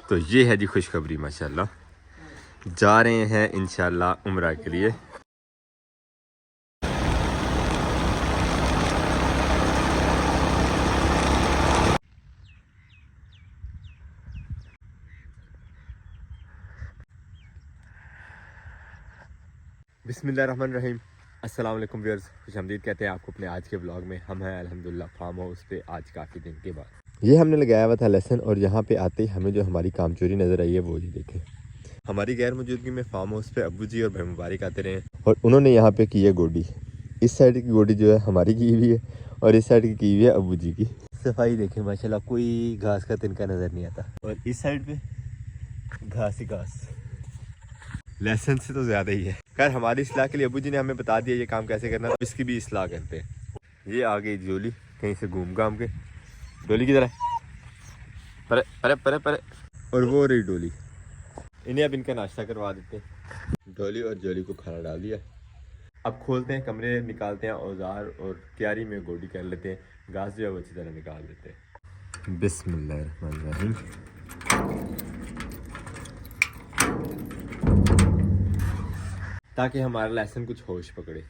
तो ये है जी खुशखबरी माशाल्लाह, जा रहे हैं इंशाल्लाह उम्रा के लिए। बिस्मिल्लाहिर्रहमानिर्रहीम। अस्सलाम वालेकुम व्यूअर्स, खुशामदीद कहते हैं आपको अपने आज के व्लॉग में। हम हैं अल्हम्दुलिल्लाह फार्म हाउस पे आज काफ़ी दिन के बाद। ये हमने लगाया हुआ था लेसन, और यहाँ पे आते ही हमें जो हमारी कामचोरी नज़र आई है वो ये देखें। हमारी गैर मौजूदगी में फार्म हाउस पे अब्बू जी और भाई मुबारक आते रहे और उन्होंने यहाँ पे की है गोडी। इस साइड की गोडी जो है हमारी की हुई है और इस साइड की हुई है अब्बू जी की। सफाई देखें माशाल्लाह, कोई घास का तिनका नज़र नहीं आता, और इस साइड पे घास ही घास, लेसन से तो ज़्यादा ही है। खैर हमारी इस्लाह के लिए अबू जी ने हमें बता दिया ये काम कैसे करना है, तो इसकी भी इस्लाह करते हैं। ये आ गई जोली कहीं से घूम घाम के। डोली की तरह परे परे परे परे, और वो रही डोली। इन्हें अब इनका नाश्ता करवा देते हैं। डोली और जोली को खाना डाल दिया। अब खोलते हैं कमरे, निकालते हैं औजार और क्यारी में गोडी कर लेते हैं। घास जो है वो अच्छी तरह निकाल देते हैं। बिस्मिल्लाहिर्रहमानिर्रहीम। ताकि हमारा लेसन कुछ होश पकड़े।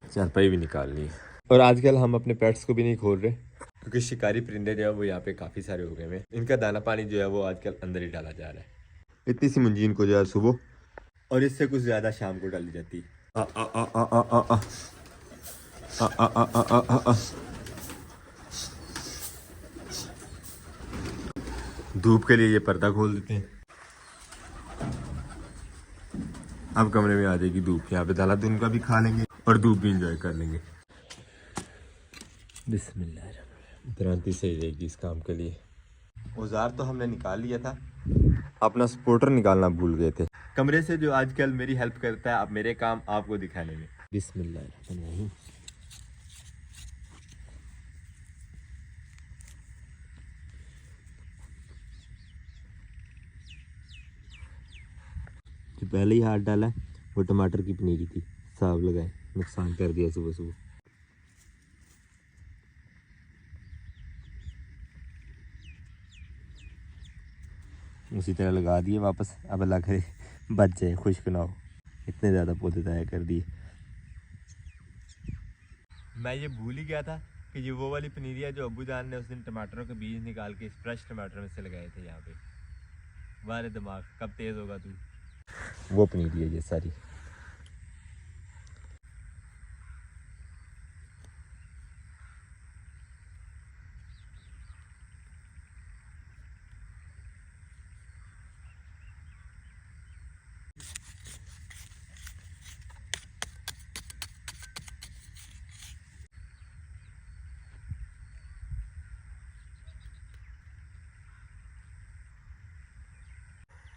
चारपाई भी निकालनी है। और आजकल हम अपने पेट्स को भी नहीं खोल रहे, क्योंकि शिकारी परिंदे जो है वो यहाँ पे काफ़ी सारे हो गए हैं। इनका दाना पानी जो है वो आजकल अंदर ही डाला जा रहा है। इतनी सी मुंजी इनको जो है सुबह, और इससे कुछ ज़्यादा शाम को डाली जाती है। आ आ आ आ आ आ आ आ आ आ आ आ आ। धूप के लिए ये पर्दा खोल देते हैं। अब कमरे में आ जाएगी धूप, यहाँ पे दाला दिन का भी खा लेंगे और धूप भी इंजॉय कर लेंगे। बिस्मिल्लाह, क्रांति सही रहेगी इस काम के लिए। औजार तो हमने निकाल लिया था, अपना सपोर्टर निकालना भूल गए थे कमरे से, जो आजकल मेरी हेल्प करता है अब मेरे काम आपको दिखाने में। बिस्मिल्लाह। जो पहले ही हाथ डाला वो टमाटर की पनीरी थी, साफ लगाए, नुकसान कर दिया सुबह सुबह। उसी तरह लगा दिए वापस। अब अल्लाह करे बच जाए, खुश्क ना हो। इतने ज़्यादा पौधे तय कर दिए। मैं ये भूल ही गया था कि ये वो वाली पनीरी है जो अब्बू जान ने उस दिन टमाटरों के बीज निकाल के फ्रेश टमाटर में से लगाए थे यहाँ पे। वारे दिमाग, कब तेज़ होगा तू। वो पनीरी है ये सारी।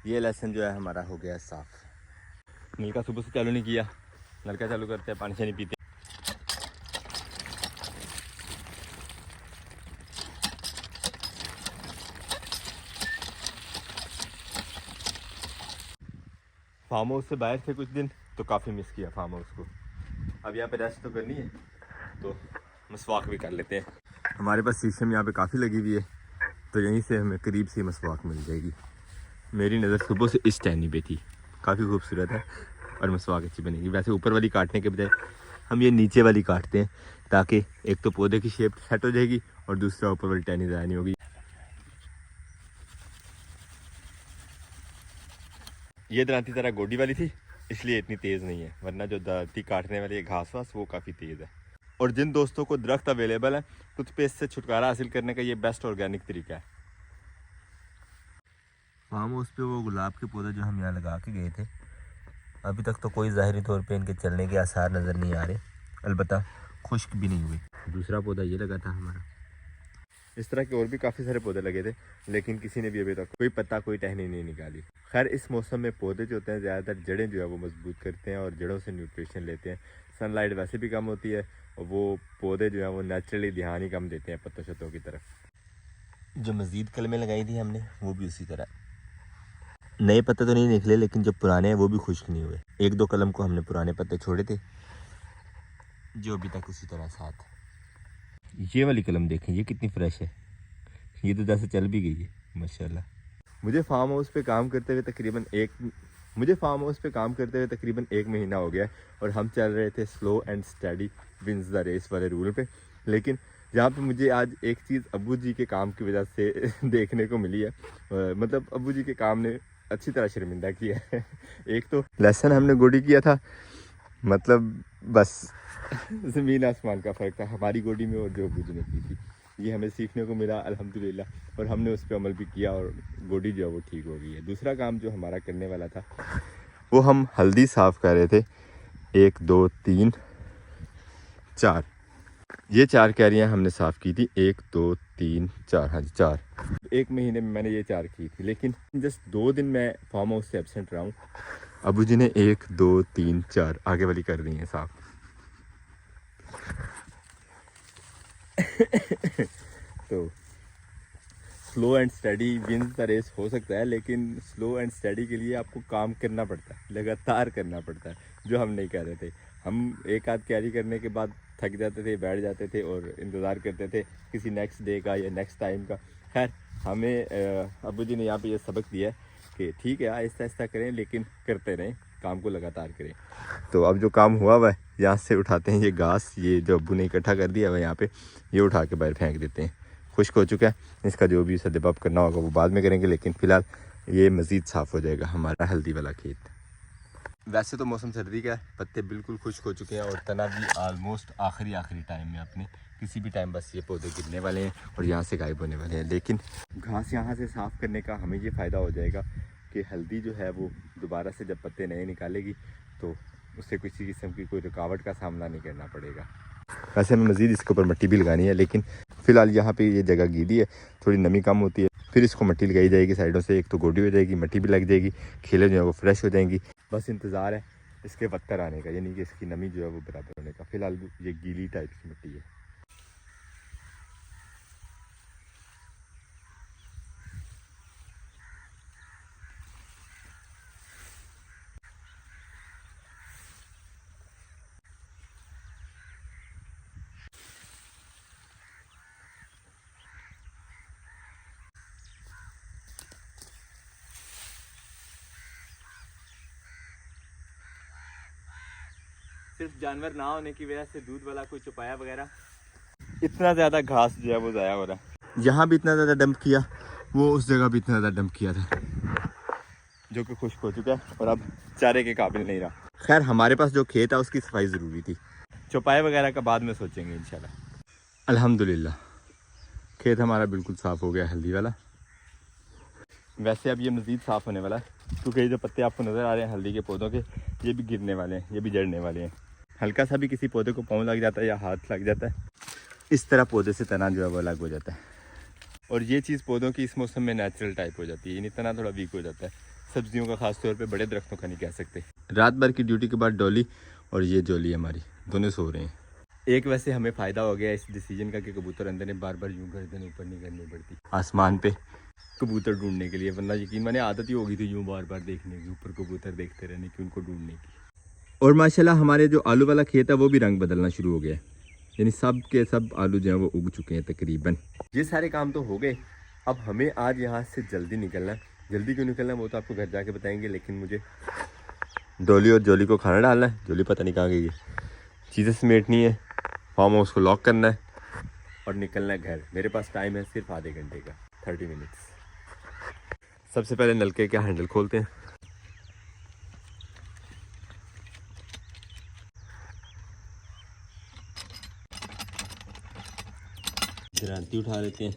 ये लेसन जो है हमारा हो गया साफ। नलका सुबह से चालू नहीं किया, नलका चालू करते हैं, पानी से नहीं पीते। फार्म हाउस से बाहर थे कुछ दिन तो काफ़ी मिस किया फार्म हाउस को। अब यहाँ पे रेस्ट तो करनी है तो मसवाक भी कर लेते हैं। हमारे पास शीशम यहाँ पे काफ़ी लगी हुई है, तो यहीं से हमें करीब से मसवाक मिल जाएगी। मेरी नज़र सुबह से इस टहनी पे थी, काफ़ी खूबसूरत है और मसवाक अच्छी बनेगी। वैसे ऊपर वाली काटने के बजाय हम ये नीचे वाली काटते हैं, ताकि एक तो पौधे की शेप सेट हो जाएगी और दूसरा ऊपर वाली टहनी ज़ाया नहीं होगी। ये दरांती तरह गोडी वाली थी इसलिए इतनी तेज़ नहीं है, वरना जो दरांती काटने वाली घास वास वो काफ़ी तेज़ है। और जिन दोस्तों को दरख्त अवेलेबल है, टूथपेस्ट से छुटकारा हासिल करने का ये बेस्ट ऑर्गेनिक तरीका है। फार्म हाउस पे वो गुलाब के पौधे जो हम यहाँ लगा के गए थे, अभी तक तो कोई ज़ाहिरी तौर पे इनके चलने के आसार नज़र नहीं आ रहे, अलबत्ता खुश्क भी नहीं हुए। दूसरा पौधा ये लगा था हमारा। इस तरह के और भी काफ़ी सारे पौधे लगे थे, लेकिन किसी ने भी अभी तक कोई पत्ता कोई टहनी नहीं निकाली। खैर इस मौसम में पौधे जो होते हैं ज़्यादातर जड़ें जो है वो मजबूत करते हैं और जड़ों से न्यूट्रिशन लेते हैं। सनलाइट वैसे भी कम होती है और वो पौधे जो है वो नेचुरली ध्यान ही कम देते हैं पत्तों शत्तों की तरफ। जो मज़ीद कलमें लगाई थी हमने वो भी उसी तरह। नए पत्ते तो नहीं निकले, लेकिन जो पुराने हैं वो भी खुश्क नहीं हुए। एक दो कलम को हमने पुराने पत्ते छोड़े थे जो अभी तक उसी तरह साथ। ये वाली कलम देखें, ये कितनी फ्रेश है, ये तो जैसे चल भी गई है माशाल्लाह। मुझे फार्म हाउस पे काम करते हुए तकरीबन एक महीना हो गया है और हम चल रहे थे slow and steady wins the race वाले रूल पे। लेकिन जहाँ पे मुझे आज एक चीज़ अब्बू जी के काम की वजह से देखने को मिली है, मतलब अब्बू जी के काम ने अच्छी तरह शर्मिंदा किया है। एक तो लेसन हमने गोडी किया था, मतलब बस ज़मीन आसमान का फ़र्क था हमारी गोडी में और जो अब्बू जी ने की थी। ये हमें सीखने को मिला अल्हम्दुलिल्लाह, और हमने उस पर अमल भी किया और गोडी जो है वो ठीक हो गई है। दूसरा काम जो हमारा करने वाला था वो हम हल्दी साफ़ कर रहे थे। 1 2 3 4 ये 4 कैरियाँ हमने साफ़ की थी। 1 2 3 4, हाँ जी 4। एक महीने में मैंने ये 4 की थी, लेकिन जस्ट 2 दिन मैं फार्म हाउस से एब्सेंट रहा हूँ। अबू जी ने 1 2 3 4 आगे वाली कर दी है साफ़। तो slow and steady wins the race हो सकता है, लेकिन स्लो एंड स्टडी के लिए आपको काम करना पड़ता है, लगातार करना पड़ता है, जो हम नहीं कर रहे थे। हम एक आध कैरी करने के बाद थक जाते थे, बैठ जाते थे और इंतज़ार करते थे किसी नेक्स्ट डे का या नेक्स्ट टाइम का। खैर हमें अब्बू जी ने यहाँ पे ये सबक दिया है कि ठीक है आहिस्ता आहिस्ता करें, लेकिन करते रहें, काम को लगातार करें। तो अब जो काम हुआ हुआ है, यहाँ से उठाते हैं ये घास, ये जो अब्बू ने इकट्ठा कर दिया हुआ है यहाँ पे, ये उठा के बाहर फेंक देते हैं। खुश्क हो चुका है, इसका जो भी सदबब करना होगा वो बाद में करेंगे, लेकिन फ़िलहाल ये मज़ीद साफ़ हो जाएगा हमारा हल्दी वाला खेत। वैसे तो मौसम सर्दी का है, पत्ते बिल्कुल खुश्क हो चुके हैं और तना भी आलमोस्ट आखिरी टाइम में, अपने किसी भी टाइम बस ये पौधे गिरने वाले हैं और यहाँ से गायब होने वाले हैं। लेकिन घास यहाँ से साफ़ करने का हमें ये फ़ायदा हो जाएगा कि हल्दी जो है वो दोबारा से जब पत्ते नए निकालेगी तो उससे किसी किस्म की कोई रुकावट का सामना नहीं करना पड़ेगा। वैसे हमें मज़ीद इसके ऊपर मिट्टी भी लगानी है, लेकिन फ़िलहाल यहाँ पे ये जगह गीली है, थोड़ी नमी कम होती है, फिर इसको मिट्टी लगाई जाएगी साइडों से। एक तो गोडी हो जाएगी, मिट्टी भी लग जाएगी, खेलें जो है वो फ्रेश हो जाएंगी। बस इंतज़ार है इसके पत्थर आने का, यानी कि इसकी नमी जो है वो बराबर होने का। फ़िलहाल ये गीली टाइप की मिट्टी है। सिर्फ जानवर ना होने की वजह से दूध वाला कोई चौपाया वगैरह, इतना ज़्यादा घास जो है वो ज़ाया हो रहा है। यहाँ भी इतना ज़्यादा डंप किया, वो उस जगह भी इतना ज़्यादा डंप किया था, जो कि खुश्क हो चुका है और अब चारे के काबिल नहीं रहा। खैर हमारे पास जो खेत है उसकी सफाई ज़रूरी थी, चौपाए वगैरह का बाद में सोचेंगे इंशाल्लाह। अल्हम्दुलिल्लाह खेत हमारा बिल्कुल साफ़ हो गया हल्दी वाला। वैसे अब ये मज़ीद साफ़ होने वाला है, क्योंकि ये जो पत्ते आपको नज़र आ रहे हैं हल्दी के पौधों के, ये भी गिरने वाले हैं, ये भी जड़ने वाले हैं। हल्का सा भी किसी पौधे को पाँव लग जाता है या हाथ लग जाता है, इस तरह पौधे से तना जो है वो अलग हो जाता है। और ये चीज़ पौधों की इस मौसम में नेचुरल टाइप हो जाती है, यानी तना थोड़ा वीक हो जाता है। सब्जियों का खास तौर पे, बड़े दरख्तों का नहीं कह सकते। रात भर की ड्यूटी के बाद डॉली और ये जोली हमारी दोनों सो रहे हैं। एक वैसे हमें फ़ायदा हो गया इस डिसीजन का कि कबूतर अंदर ने बार बार यूँ गर्दन ऊपर नहीं करनी पड़ती आसमान पे कबूतर ढूंढने के लिए, वरना यकीन माने आदत ही हो गई थी यूँ बार बार देखने की, ऊपर कबूतर देखते रहने की, उनको ढूंढने की। और माशाल्लाह हमारे जो आलू वाला खेत है वो भी रंग बदलना शुरू हो गया है, यानी सब के सब आलू जो है वो उग चुके हैं तकरीबन। ये सारे काम तो हो गए, अब हमें आज यहाँ से जल्दी निकलना है। जल्दी क्यों निकलना है वो तो आपको घर जाके बताएंगे, लेकिन मुझे डोली और जोली को खाना डालना है। जोली पता नहीं कहाँ गई है, चीज़ें समेटनी है, फार्म हाउस को लॉक करना है और निकलना है घर। मेरे पास टाइम है सिर्फ आधे घंटे का, 30 मिनट्स। सबसे पहले नलके का हैंडल खोलते हैं, दरांती उठा लेते हैं,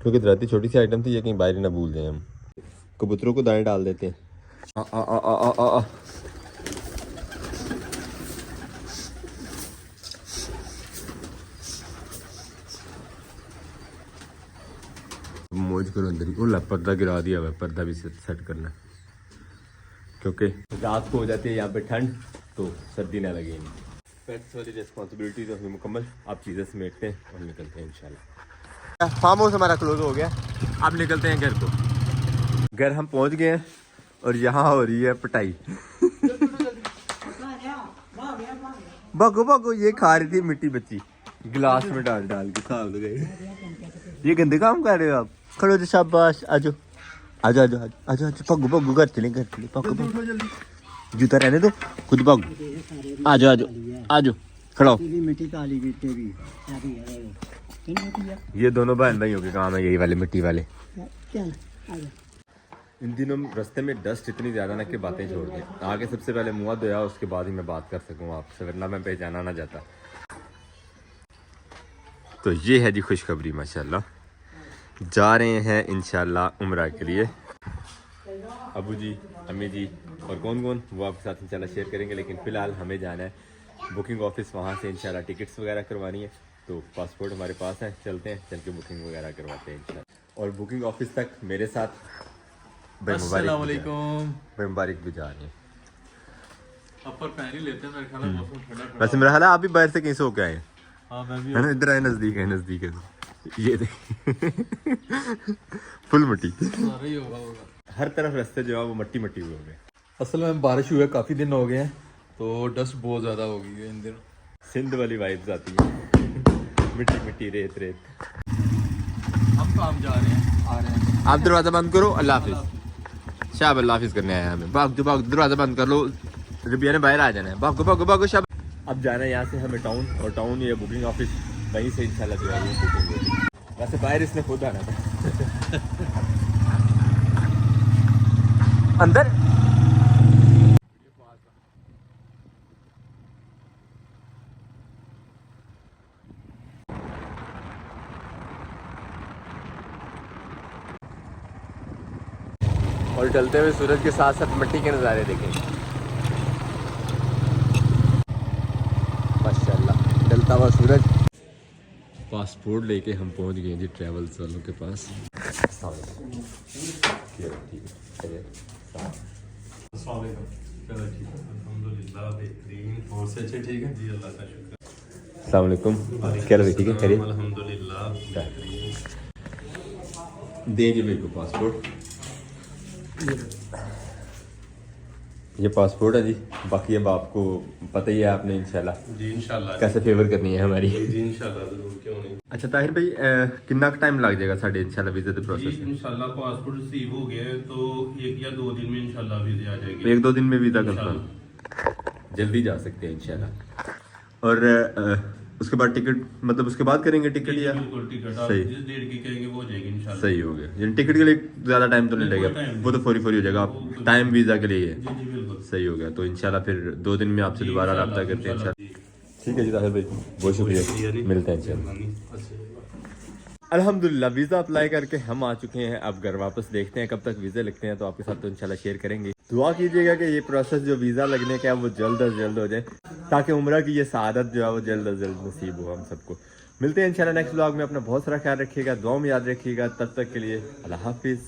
क्योंकि दरांती छोटी सी आइटम थी, ये कहीं बाहर ही ना भूल दें हम। कबूतरों को दाने डाल देते हैं। आ आ आ आ आ आ मौज करो अंदर ही। ओला पर्दा गिरा दिया हुआ, पर्दा भी सेट करना, क्योंकि रात को हो जाती है यहाँ पे ठंड, तो सर्दी ना लगे। पेट्स वाली रिस्पॉन्सिबिलिटी तो हमें मुकम्मल, आप चीज़ें समेटते हैं और निकलते हैं इंशाल्लाह। फार्म हाउस हमारा क्लोज हो गया, अब निकलते हैं घर को। घर हम पहुँच गए हैं और यहाँ हो रही है पिटाई। भागो भागो, ये खा रही थी मिट्टी बच्ची, गिलास में डाल डाल के साफ लगाई। ये गंदे काम कर रहे हो आप। खड़ो जो शाबाश आजो आजो आजो आजो आजो आजो पगू पगू घर चले पगू पगू जूता रहने दो खुद पगू आजो आजो आजो खड़ो। मिट्टी काली गिट्टी भी ये दोनों बहन भाइयों के काम है यही वाले मिट्टी वाले। चल आजा। इन दिनों रास्ते में डस्ट इतनी ज़्यादा ना कि बातें छोड़ दें। आगे सबसे पहले मुँह धोया उसके बाद ही मैं बात कर सकूँ आपसे, वरना मैं पहचाना ना जाता। तो ये है जी खुशखबरी माशाल्लाह, जा रहे हैं इंशाल्लाह उम्रा के लिए। अबू जी, अम्मी जी और कौन कौन वो आपके साथ इंशाल्लाह शेयर करेंगे, लेकिन फ़िलहाल हमें जाना है बुकिंग ऑफिस, वहाँ से इंशाल्लाह टिकट्स वगैरह करवानी है। तो पासपोर्ट हमारे पास है, चलते हैं, चल के बुकिंग वगैरह करवाते हैं इंशाल्लाह। और बुकिंग ऑफिस तक मेरे साथ अस्सलाम वालेकुम। भाई मुबारक भी जा रही हैं। अपर पहन ही लेते हैं, मेरे ख्याल में मौसम ठंडा वैसे मेरा हाल है आप भी बाहर से कहीं से होके आए हैं? हाँ मैं भी है ना, इधर आए, नज़दीक है, नज़दीक है। ये देख फुल मिट्टी, सारा ही होगा। हर तरफ रास्ते जो है वो मट्टी मट्टी हुए हैं। असल में बारिश हुई है, काफ़ी दिन हो गए हैं, तो डस्ट बहुत ज़्यादा हो गई है इन दिनों। सिंध वाली वाइब्स आती है, मिट्टी मिट्टी रेत रेत। हम काम जा रहे हैं, आ रहे हैं। आप दरवाज़ा बंद करो, अल्लाह हाफिज़। शाब अल्लाह हाफिज़ करने आया हमें। भाग दरवाज़ा बंद कर लो, रबिया ने बाहर आ जाना है। भागो शाब। अब जाना है यहाँ से हमें टाउन, और टाउन ये बुकिंग ऑफिस, वहीं से इंशाल्लाह जो है वो बुकिंग होगी। वैसे बाहर इसने खुद आना था। अंदर और ढलते हुए सूरज के साथ साथ मिट्टी के नज़ारे देखें माशाल्लाह, ढलता हुआ सूरज। पासपोर्ट लेके हम पहुंच गए जी ट्रैवल्स वालों के पास। अस्सलाम वालेकुम, क्या रही ठीक है, करिए दीजिए मेरे को पासपोर्ट। ये पासपोर्ट है जी, बाकी अब आपको पता ही है, आपने इंशाल्लाह जी इंशाल्लाह कैसे फेवर करनी है हमारी। जी इंशाल्लाह जरूर, क्यों नहीं। अच्छा ताहिर भाई, कितना टाइम लग जाएगा साढ़े इंशाल्लाह वीज़ा के जी प्रोसेस में? इंशाल्लाह पासपोर्ट रिसीव हो गया है तो 1 या 2 दिन में इंशाल्लाह वीज़ा आ जाएगी। 1-2 दिन में वीज़ा इंशाल्लाह। कंफर्म, जल्दी जा सकते हैं इंशाल्लाह। और उसके बाद टिकट, मतलब उसके बाद करेंगे टिकट या? बिल्कुल, टिकट आप सही। जिस डेट की कहेंगे वो हो जाएगी इंशाल्लाह। सही हो गया, यानी टिकट के लिए ज़्यादा टाइम तो नहीं नहीं, कोई लगेगा, टाइम वो तो फौरी हो जाएगा। आप वो- टाइम वीज़ा के लिए है। जी जी बिल्कुल। सही हो गया, तो इंशाल्लाह फिर 2 दिन में आपसे जी, दोबारा इंशाल्लाह, रब्ता करते हैं इंशाल्लाह। इंशाल्लाह। ठीक है जी ताहिर भाई, बहुत शुक्रिया, जी। मिलते हैं इंशाल्लाह। अल्हम्दुलिल्लाह वीज़ा अप्लाई करके हम आ चुके हैं, अब घर वापस देखते हैं कब तक वीज़ा लगते हैं, तो आपके साथ तो इंशाल्लाह शेयर करेंगे। दुआ कीजिएगा कि ये प्रोसेस जो वीज़ा लगने का है वो जल्द अज जल्द हो जाए, ताकि उम्रा की ये सआदत जो है वो जल्द अज जल्द नसीब हो हम सबको। मिलते हैं इंशाल्लाह नेक्स्ट व्लॉग में। अपना बहुत सारा ख्याल रखिएगा, दुआ में याद रखिएगा। तब तक के लिए अल्लाह हाफिज़।